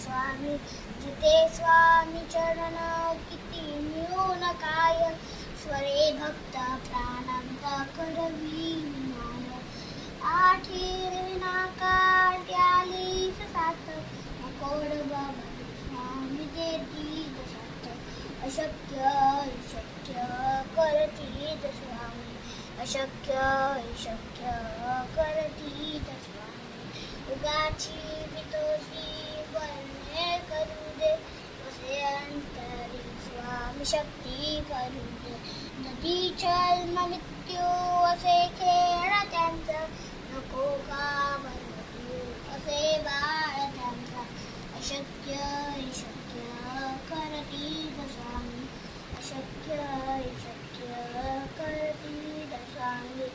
स्वामी जिते स्वामी चरण किती मिळून काय स्वरे भक्त प्राणांचा करवी माय आठीर विनाकार द्याली सात कोड बाबा स्वामी देती सात अशक्य शक्य करती स्वामी अशक्य शक्य करती स्वामी उगाची वितोषी वर्णे करू दे असे अंतरी स्वामी शक्ती करू दे नदी जन्म मृत्यू असे खेळ त्यांचा नको का बनवू असे बाळ त्यांचा अशक्य शक्य करती स्वामी अशक्य शक्य करती स्वामी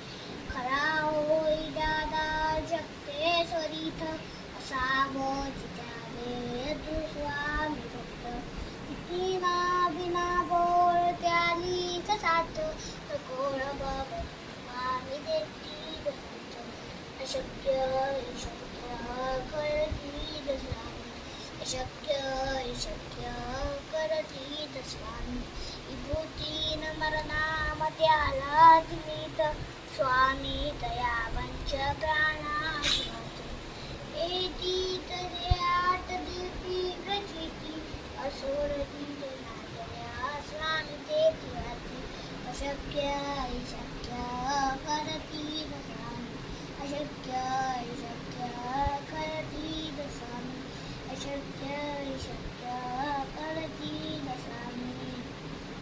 खरा होई दादा जगते स्वरित असा बोध त्याने तू स्वामी भक्त किती ना बिना बोल त्याली साथ गोळ बाबा स्वामी देती साथ अशक्य शक्य करती स्वामी अशक्य शक्य करती स्वामी विभूतीन मरणाम त्याला निमित्त स्वामी तया पंच प्राणात एती तरे आत देती प्रचिती असोरती नादया स्वामी देती अशक्य